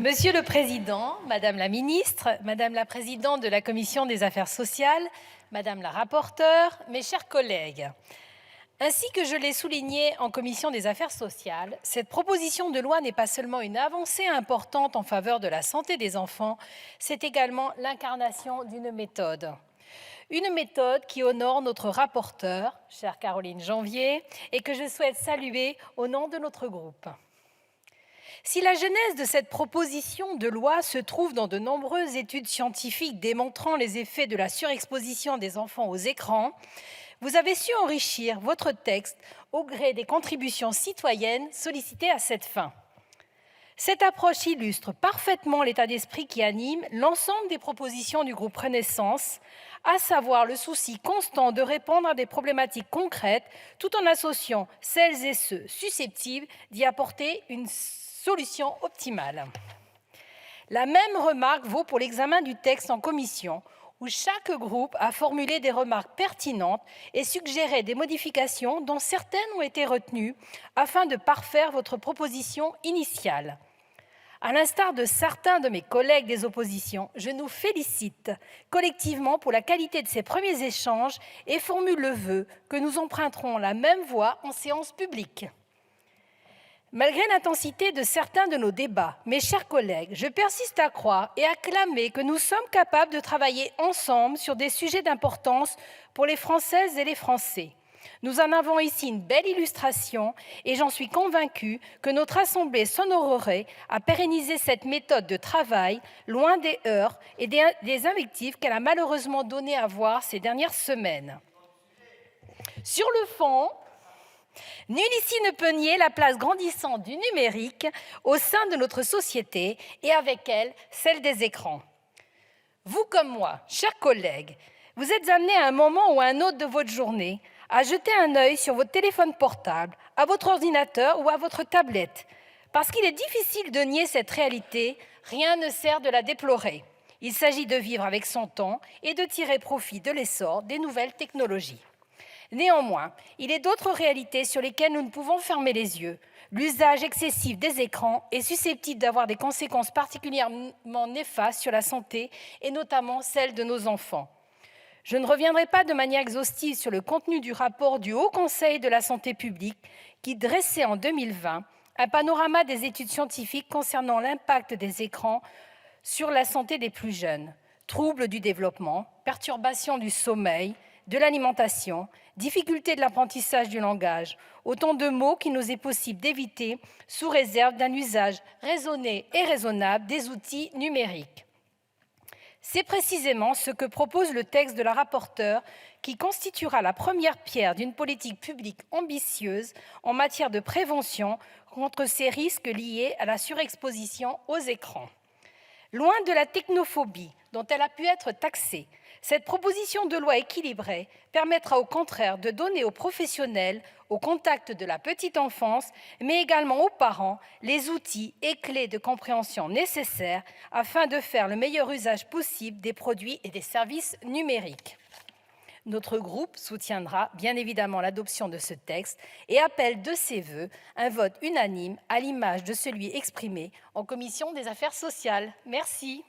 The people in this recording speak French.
Monsieur le Président, Madame la Ministre, Madame la Présidente de la Commission des Affaires sociales, Madame la rapporteure, mes chers collègues, ainsi que je l'ai souligné en Commission des Affaires sociales, cette proposition de loi n'est pas seulement une avancée importante en faveur de la santé des enfants, c'est également l'incarnation d'une méthode. Une méthode qui honore notre rapporteure, chère Caroline Janvier, et que je souhaite saluer au nom de notre groupe. Si la genèse de cette proposition de loi se trouve dans de nombreuses études scientifiques démontrant les effets de la surexposition des enfants aux écrans, vous avez su enrichir votre texte au gré des contributions citoyennes sollicitées à cette fin. Cette approche illustre parfaitement l'état d'esprit qui anime l'ensemble des propositions du groupe Renaissance, à savoir le souci constant de répondre à des problématiques concrètes tout en associant celles et ceux susceptibles d'y apporter une solution optimale. La même remarque vaut pour l'examen du texte en commission, où chaque groupe a formulé des remarques pertinentes et suggéré des modifications dont certaines ont été retenues afin de parfaire votre proposition initiale. À l'instar de certains de mes collègues des oppositions, je nous félicite collectivement pour la qualité de ces premiers échanges et formule le vœu que nous emprunterons la même voie en séance publique. Malgré l'intensité de certains de nos débats, mes chers collègues, je persiste à croire et à clamer que nous sommes capables de travailler ensemble sur des sujets d'importance pour les Françaises et les Français. Nous en avons ici une belle illustration et j'en suis convaincue que notre Assemblée s'honorerait à pérenniser cette méthode de travail loin des heurts et des invectives qu'elle a malheureusement donné à voir ces dernières semaines. Sur le fond, nul ici ne peut nier la place grandissante du numérique au sein de notre société et avec elle, celle des écrans. Vous comme moi, chers collègues, vous êtes amenés à un moment ou à un autre de votre journée à jeter un œil sur votre téléphone portable, à votre ordinateur ou à votre tablette. Parce qu'il est difficile de nier cette réalité, rien ne sert de la déplorer. Il s'agit de vivre avec son temps et de tirer profit de l'essor des nouvelles technologies. Néanmoins, il est d'autres réalités sur lesquelles nous ne pouvons fermer les yeux. L'usage excessif des écrans est susceptible d'avoir des conséquences particulièrement néfastes sur la santé et notamment celle de nos enfants. Je ne reviendrai pas de manière exhaustive sur le contenu du rapport du Haut Conseil de la santé publique qui dressait en 2020 un panorama des études scientifiques concernant l'impact des écrans sur la santé des plus jeunes. Troubles du développement, perturbations du sommeil, de l'alimentation, difficultés de l'apprentissage du langage, autant de mots qu'il nous est possible d'éviter sous réserve d'un usage raisonné et raisonnable des outils numériques. C'est précisément ce que propose le texte de la rapporteure qui constituera la première pierre d'une politique publique ambitieuse en matière de prévention contre ces risques liés à la surexposition aux écrans. Loin de la technophobie dont elle a pu être taxée, cette proposition de loi équilibrée permettra au contraire de donner aux professionnels, au contact de la petite enfance, mais également aux parents, les outils et clés de compréhension nécessaires afin de faire le meilleur usage possible des produits et des services numériques. Notre groupe soutiendra bien évidemment l'adoption de ce texte et appelle de ses vœux un vote unanime à l'image de celui exprimé en Commission des Affaires sociales. Merci.